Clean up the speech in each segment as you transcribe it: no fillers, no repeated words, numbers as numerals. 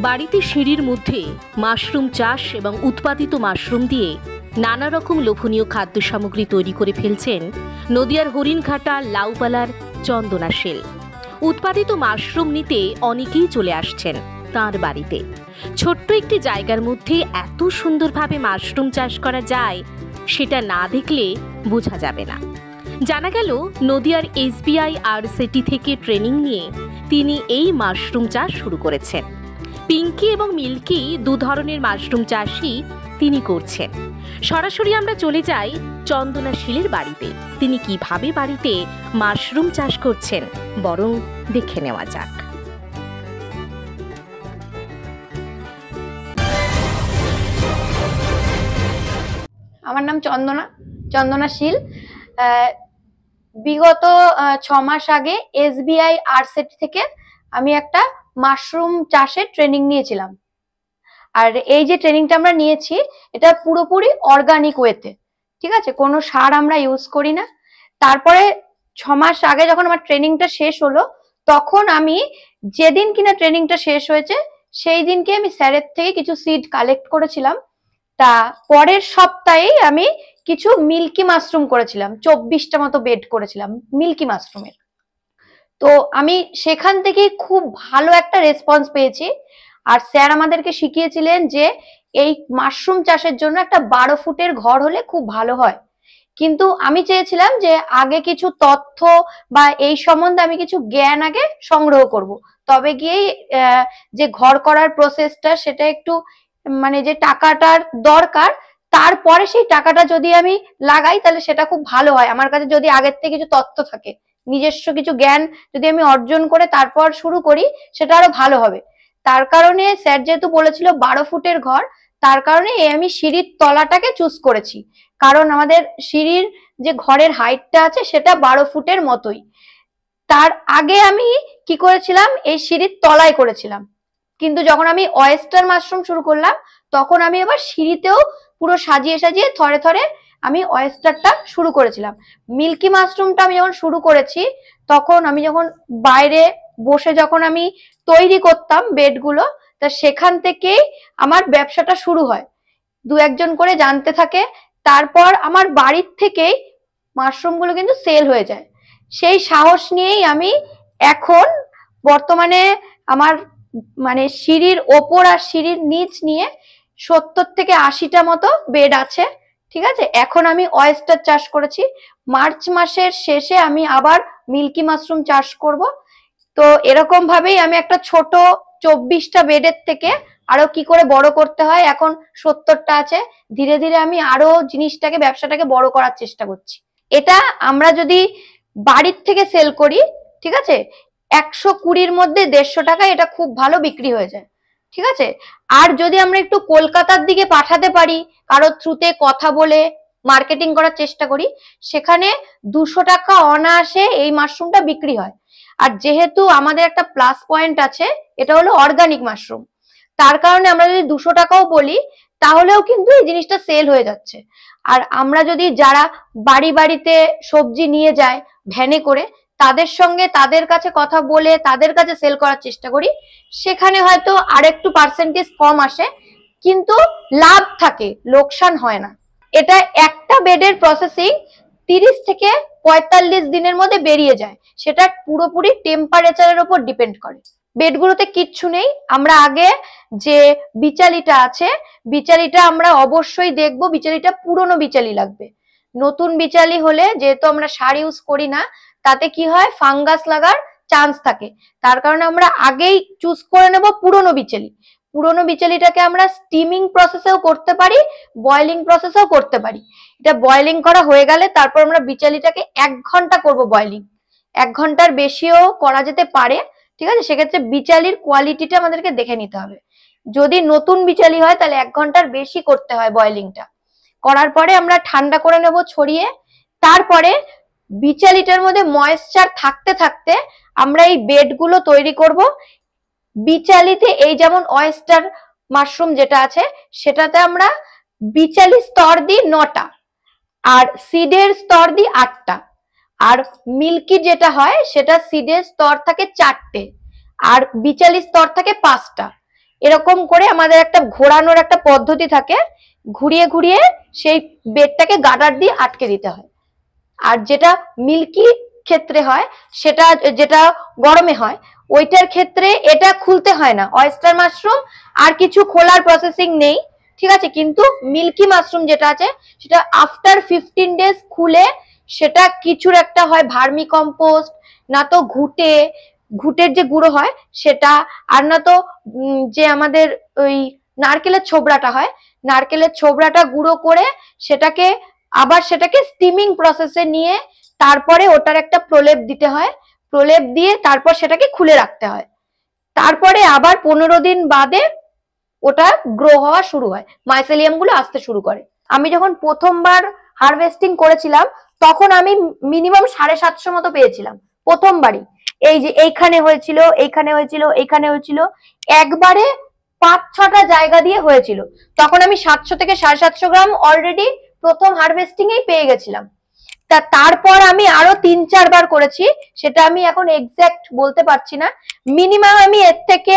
বাড়িতে সিঁড়ির মধ্যে মাশরুম চাষ এবং উৎপাদিত মাশরুম দিয়ে নানা রকম লোভনীয় খাদ্য সামগ্রী তৈরি করে ফেলছেন নদিয়ার হরিণঘাটা লাউপালার চন্দনা শীল। উৎপাদিত মাশরুম নিতে অনেকেই চলে আসছেন তাঁর বাড়িতে। ছোট্ট একটি জায়গার মধ্যে এত সুন্দরভাবে মাশরুম চাষ করা যায় সেটা না দেখলে বোঝা যাবে না। জানা গেল নদিয়ার SBI RCT থেকে ট্রেনিং নিয়ে তিনি এই মাশরুম চাষ শুরু করেছেন। পিঙ্কি এবং মিল্কি দু ধরনের মাশরুম চাষই তিনি করছেন। সরাসরি আমরা চলে যাই চন্দনা শীলের বাড়িতে। তিনি কিভাবে বাড়িতে মাশরুম চাষ করছেন বরং দেখে নেওয়া যাক। আমার নাম চন্দনা শীল। বিগত 6 মাস আগে SBI RCT থেকে আমি একটা মাশরুম চাষের ট্রেনিং নিয়েছিলাম। আর এই যে ট্রেনিংটা আমরা নিয়েছি এটা পুরোপুরি অর্গানিক ওয়েতে, ঠিক আছে, কোনো সার আমরা ইউজ করি না। তারপরে 6 মাস আগে যখন আমার ট্রেনিংটা শেষ হলো, তখন আমি যেদিন কিনা ট্রেনিংটা শেষ হয়েছে সেই দিনকে আমি স্যারের থেকে কিছু সিড কালেক্ট করেছিলাম। তা পরের সপ্তাহেই আমি কিছু মিল্কি মাশরুম করেছিলাম, 24টা মতো বেড করেছিলাম মিল্কি মাশরুমের। তো আমি সেখান থেকে খুব ভালো একটা রেসপন্স পেয়েছি। আর স্যার আমাদেরকে শিখিয়েছিলেন যে এই মাশরুম চাষের জন্য একটা 12 ফুটের ঘর হলে খুব ভালো হয়। কিন্তু আমি চেয়েছিলাম যে আগে কিছু তথ্য বা এই সম্বন্ধে আমি কিছু জ্ঞান আগে সংগ্রহ করব, তবে গিয়েই যে ঘর করার প্রসেসটা সেটা একটু মানে যে টাকাটার দরকার, তারপরে সেই টাকাটা যদি আমি লাগাই তাহলে সেটা খুব ভালো হয়। আমার কাছে যদি আগের থেকে কিছু তথ্য থাকে, নিজস্ব কিছু জ্ঞান যদি আমি অর্জন করে তারপর শুরু করি, সেটা আরো ভালো হবে। তার কারণে স্যার যেহেতু বলেছিল 12 ফুটের ঘর, তার কারণে আমি সিঁড়ির তলাটাকে চুজ করেছি। কারণ আমাদের সিঁড়ির যে ঘরের হাইটটা আছে সেটা 12 ফুটের মতোই। তার আগে আমি কি করেছিলাম, এই সিঁড়ির তলায় করেছিলাম। কিন্তু যখন আমি অয়েস্টার মাশরুম শুরু করলাম তখন আমি এবার সিঁড়িতেও পুরো সাজিয়ে সাজিয়ে থরে থরে আমি অয়েস্টারটা শুরু করেছিলাম। মিল্কি মাশরুমটা আমি যখন শুরু করেছি তখন আমি যখন বাইরে বসে যখন আমি তৈরি করতাম বেডগুলো, তা সেখান থেকেই আমার ব্যবসাটা শুরু হয়। দু একজন করে জানতে থাকে, তারপর আমার বাড়ির থেকেই মাশরুমগুলো কিন্তু সেল হয়ে যায়। সেই সাহস নিয়েই আমি এখন বর্তমানে আমার মানে সিঁড়ির ওপর আর সিঁড়ির নিচ নিয়ে 70 থেকে 80টা মতো বেড আছে, ঠিক আছে। এখন আমি অয়েস্টার চাষ করেছি। মার্চ মাসের শেষে আমি আবার মিল্কি মাশরুম চাষ করব। তো এরকম ভাবেই আমি একটা ছোট 24টা বেডের থেকে আরো কি করে বড় করতে হয়, এখন 70টা আছে। ধীরে ধীরে আমি আরো জিনিসটাকে, ব্যবসাটাকে বড় করার চেষ্টা করছি। এটা আমরা যদি বাড়ির থেকে সেল করি, ঠিক আছে, 120-র মধ্যে 150 টাকায় এটা খুব ভালো বিক্রি হয়ে যায়, ঠিক আছে। আর যদি আমরা একটু কলকাতার দিকে পাঠাতে পারি, কারো থ্রুতে কথা বলে মার্কেটিং করার চেষ্টা করি, সেখানে 200 টাকা অনায়াসে এই মাশরুমটা বিক্রি হয়। আর যেহেতু আমাদের একটা প্লাস পয়েন্ট আছে, এটা হলো অর্গানিক মাশরুম, তার কারণে আমরা যদি 200 টাকাও বলি তাহলেও কিন্তু এই জিনিসটা সেল হয়ে যাচ্ছে। আর আমরা যদি যারা বাড়ি বাড়িতে সবজি নিয়ে যায় ভ্যানে করে, তাদের সঙ্গে তাদের কাছে কথা বলে তাদের কাছে সেল করার চেষ্টা করি, সেখানে হয়তো আরেকটু পার্সেন্টেজ কম আসে, কিন্তু লাভ থাকে, লোকসান হয় না। এটা একটা বেডের প্রসেসিং 30 থেকে 45 দিনের মধ্যে বেরিয়ে যায়। সেটা পুরোপুরি টেম্পারেচারের উপর ডিপেন্ড করে। বেডগুলোতে কিচ্ছু নেই। আমরা আগে যে বিচালিটা আছে, বিচালিটা আমরা অবশ্যই দেখবো, বিচালিটা পুরনো বিচালি লাগবে। নতুন বিচালি হলে, যেহেতু আমরা সার ইউজ করি না, তাতে কি হয়, ফাঙ্গাস লাগার চান্স থাকে। তার কারণে আমরা আগেই চুজ করে নেব পুরনো বিচালি। পুরনো বিচালিটাকে আমরা স্টিমিং প্রসেসেও করতে পারি, বয়েলিং প্রসেসেও করতে পারি। এটা বয়েলিং করা হয়ে গেলে তারপর আমরা বিচালিটাকে 1 ঘন্টা করব বয়েলিং। 1 ঘন্টার বেশিও করা যেতে পারে, ঠিক আছে। সেক্ষেত্রে বিচালির কোয়ালিটিটা আমাদেরকে দেখে নিতে হবে। যদি নতুন বিচালি হয় তাহলে 1 ঘন্টার বেশি করতে হয় বয়েলিংটা। করার পরে আমরা ঠান্ডা করে নেব ছড়িয়ে। তারপরে বিচালিটার মধ্যে ময়েশ্চার থাকতে থাকতে আমরা এই বেডগুলো তৈরি করব। বিচালিতে এই যেমন অয়েস্টার মাশরুম যেটা আছে সেটাতে আমরা বিচালি স্তর দিই 9টা, আর সিডের স্তর দিই 8টা। আর মিল্কি যেটা হয় সেটা সিডের স্তর থাকে 4টে, আর বিচালি স্তর থাকে 5টা। এরকম করে আমাদের একটা ঘোরানোর একটা পদ্ধতি থাকে, ঘুরিয়ে ঘুরিয়ে সেই বেডটাকে গার্ডার দিয়ে আটকে দিতে হয়। আর যেটা মিল্কি ক্ষেত্রে হয়, সেটা যেটা গরমে হয়, ওইটার ক্ষেত্রে এটা খুলতে হয় না। অয়েস্টার মাশরুম আর কিছু খোলার প্রসেসিং নেই, ঠিক আছে, কিন্তু মিল্কি মাশরুম যেটা আছে সেটা আফটার 15 ডেজ খুলে সেটা কিছুর একটা হয় ভার্মি কম্পোস্ট, না তো ঘুটের যে গুঁড়ো হয় সেটা, আর না তো যে আমাদের ওই নারকেলের ছোবড়াটা হয়, নারকেলের ছোবড়াটা গুঁড়ো করে সেটাকে স্টিমিং প্রসেসে নিয়ে তারপরে ওটার একটা প্রলেপ দিতে হয়, প্রলেপ দিয়ে তারপর সেটাকে খুলে রাখতে হয়। তারপরে আবার 15 দিন বাদে ওটা গ্রো হওয়া শুরু হয়, মাইসেলিয়াম গুলো আসতে শুরু করে। আমি যখন প্রথমবার হারভেস্টিং করেছিলাম তখন আমি মিনিমাম 750 মতো পেয়েছিলাম প্রথমবারই। এই যে এইখানে হয়েছিল, এইখানে হয়েছিল, এইখানে হয়েছিল, একবারে 5-6টা জায়গা দিয়ে হয়েছিল। তখন আমি 700 থেকে 750 গ্রাম অলরেডি প্রথম হারভেস্টিং এই পেয়ে গেছিলাম। তারপর আমি আরো 3-4 বার করেছি, সেটা আমি এখন এক্সাক্ট বলতে পারছি না। মিনিমাম আমি এর থেকে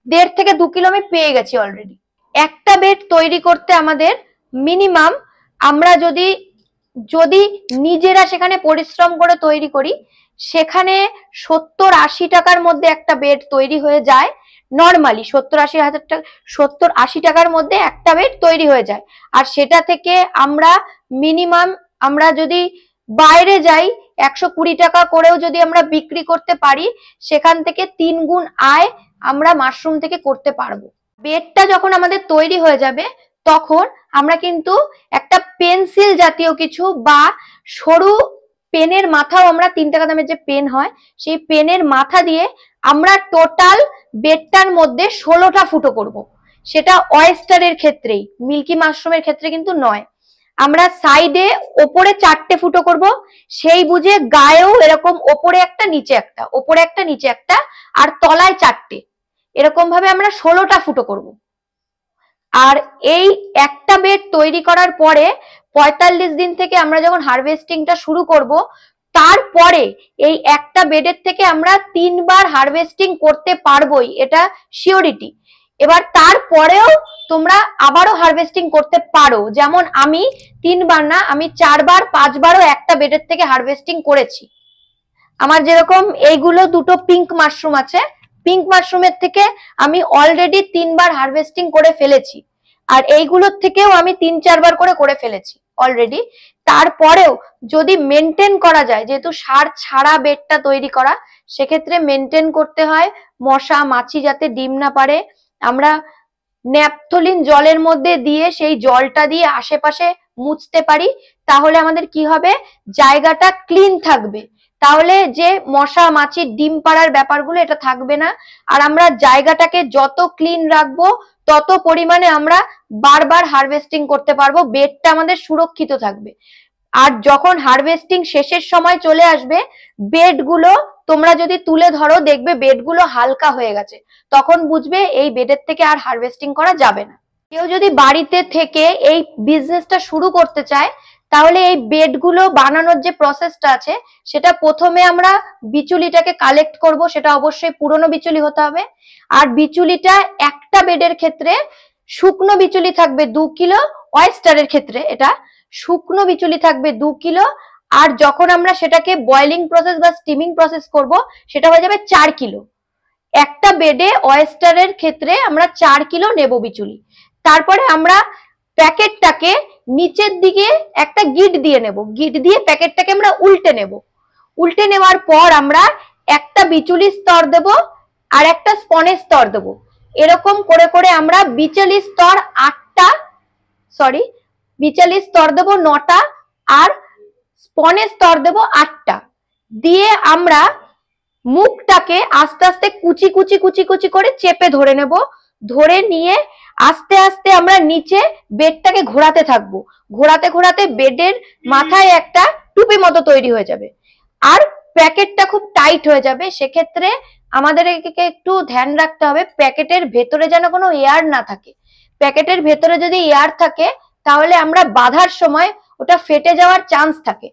1.5 থেকে 2 কিলো আমি পেয়ে গেছি অলরেডি। একটা বেড তৈরি করতে আমাদের মিনিমাম, আমরা যদি নিজেরা সেখানে পরিশ্রম করে তৈরি করি, সেখানে 70-80 টাকার মধ্যে একটা বেড তৈরি হয়ে যায়। নর্মালি 70-80 টাকার মধ্যে একটা বেড তৈরি হয়ে যায়। আর সেটা থেকে আমরা মিনিমাম, আমরা যদি বাইরে যাই 120 টাকা করেও যদি আমরা বিক্রি করতে পারি, সেখান থেকে 3 গুণ আয় আমরা মাশরুম থেকে করতে পারবো। বেডটা যখন আমাদের তৈরি হয়ে যাবে তখন আমরা কিন্তু একটা পেন্সিল জাতীয় কিছু বা সরু পেনের মাথাও, আমরা 3 টাকা দামের যে পেন হয় সেই পেনের মাথা দিয়ে আমরা টোটাল বেডটার মধ্যে 16টা ফুটো করব। সেটা অয়েস্টারের ক্ষেত্রেই, মিল্কি মাশরুমের ক্ষেত্রে কিন্তু নয়। আমরা সাইডে ওপরে 4টে ফুটো করব, সেই বুঝে গায়েও এরকম ওপরে একটা নিচে একটা, ওপরে একটা নিচে একটা, আর তলায় 4টে, এরকম ভাবে আমরা 16টা ফুটো করব। আর এই একটা বেড তৈরি করার পরে 45 দিন থেকে আমরা যখন হারভেস্টিংটা শুরু করব, তারপরে এই একটা বেডের থেকে আমরা 3 বার হারভেস্টিং করতে পারবোই, এটা শিওরিটি। এবার তারপরেও তোমরা আবারও হারভেস্টিং করতে পারো, যেমন আমি 3 বার না, আমি 4 বার 5 বারও একটা বেডের থেকে হারভেস্টিং করেছি। আমার যেরকম এইগুলো দুটো পিঙ্ক মাশরুম আছে, পিঙ্ক মাশরুমের থেকে আমি অলরেডি 3 বার হারভেস্টিং করে ফেলেছি, আর এইগুলোর থেকেও আমি 3-4 বার করে ফেলেছি অলরেডি। তারপরেও যদি মেনটেন করা যায়, যেহেতু সার ছাড়া বেডটা তৈরি করা, সেক্ষেত্রে মেনটেন করতে হয় মশা মাছি যাতে ডিম না পারে। আমরা ন্যাপথলিন জলের মধ্যে দিয়ে সেই জলটা দিয়ে আশেপাশে মুছতে পারি, তাহলে আমাদের কি হবে, জায়গাটা ক্লিন থাকবে, তাহলে যে মশা মাছির ডিম পাড়ার ব্যাপারগুলো এটা থাকবে না। আর আমরা জায়গাটাকে যত ক্লিন রাখবো তত পরিমাণে আমরা বারবার হারভেস্টিং করতে পারবো, বেডটা আমাদের সুরক্ষিত থাকবে। আর যখন হারভেস্টিং শেষের সময় চলে আসবে, বেডগুলো তোমরা যদি তুলে ধরো দেখবে বেডগুলো হালকা হয়ে গেছে, তখন বুঝবে এই বেডের থেকে আর হারভেস্টিং করা যাবে না। কেউ যদি বাড়িতে থেকে এই বিজনেসটা শুরু করতে চায়, তাহলে এই বেডগুলো বানানোর যে প্রসেসটা আছে, সেটা প্রথমে আমরা বিচুলিটাকে কালেক্ট করব, সেটা অবশ্যই পুরনো বিচুলি হতে হবে। আর বিচুলিটা একটা বেডের ক্ষেত্রে শুকনো বিচুলি থাকবে 2 কিলো, অয়েস্টারের ক্ষেত্রে এটা শুকনো বিচুলি থাকবে 2 কিলো, আর যখন আমরা সেটাকে বয়েলিং প্রসেস বা স্টিমিং প্রসেস করব, সেটা হয়ে যাবে 4 কিলো। একটা বেডে অয়েস্টারের ক্ষেত্রে আমরা 4 কিলো নেব বিচুলি। তারপরে আমরা প্যাকেটটাকে নিচের দিকে একটা গিট দিয়ে নেব, গিট দিয়ে প্যাকেটটাকে আমরা উল্টে নেব। উল্টে নেওয়ার পর আমরা একটা বিচুলি স্তর দেব আর একটা স্পনের স্তর দেব। এরকম করে করে আমরা বিচুলি স্তর 8টা, বিচুলি স্তর দেব 9টা, আর স্পনের স্তর দেব 8টা, দিয়ে আমরা মুখটাকে আস্তে আস্তে কুচি কুচি কুচি কুচি করে চেপে ধরে নেব। ধরে নিয়ে আস্তে আস্তে আমরা নিচে বেডটাকে ঘোরাতে থাকবো, ঘোরাতে ঘোরাতে বেডের মাথায় একটা টুপি মতো তৈরি হয়ে যাবে, আর প্যাকেটটা খুব টাইট হয়ে যাবে। সেক্ষেত্রে আমাদের একটু ধ্যান রাখতে হবে প্যাকেটের ভেতরে যেন কোনো এয়ার না থাকে। প্যাকেটের ভেতরে যদি এয়ার থাকে তাহলে আমরা বাঁধার সময় ওটা ফেটে যাওয়ার চান্স থাকে।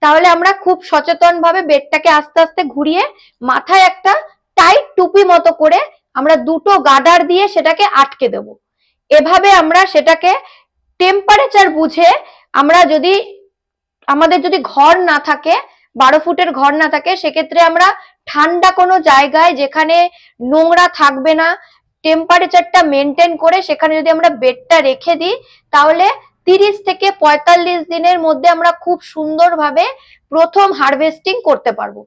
তাহলে আমরা খুব সচেতন ভাবে বেডটাকে আস্তে আস্তে ঘুরিয়ে মাথায় একটা টাইট টুপি মতো করে আমরা দুটো গার্ডার দিয়ে সেটাকে আটকে দেব। এভাবে আমরা সেটাকে টেম্পারেচার বুঝে, আমরা যদি আমাদের যদি ঘর না থাকে, 12 ফুটের ঘর না থাকে, সেক্ষেত্রে আমরা ঠান্ডা কোনো জায়গায় যেখানে নোংরা থাকবে না, টেম্পারেচারটা মেনটেন করে সেখানে যদি আমরা বেডটা রেখে দিই, তাহলে 30 থেকে 45 দিনের মধ্যে আমরা খুব সুন্দরভাবে প্রথম হারভেস্টিং করতে পারবো।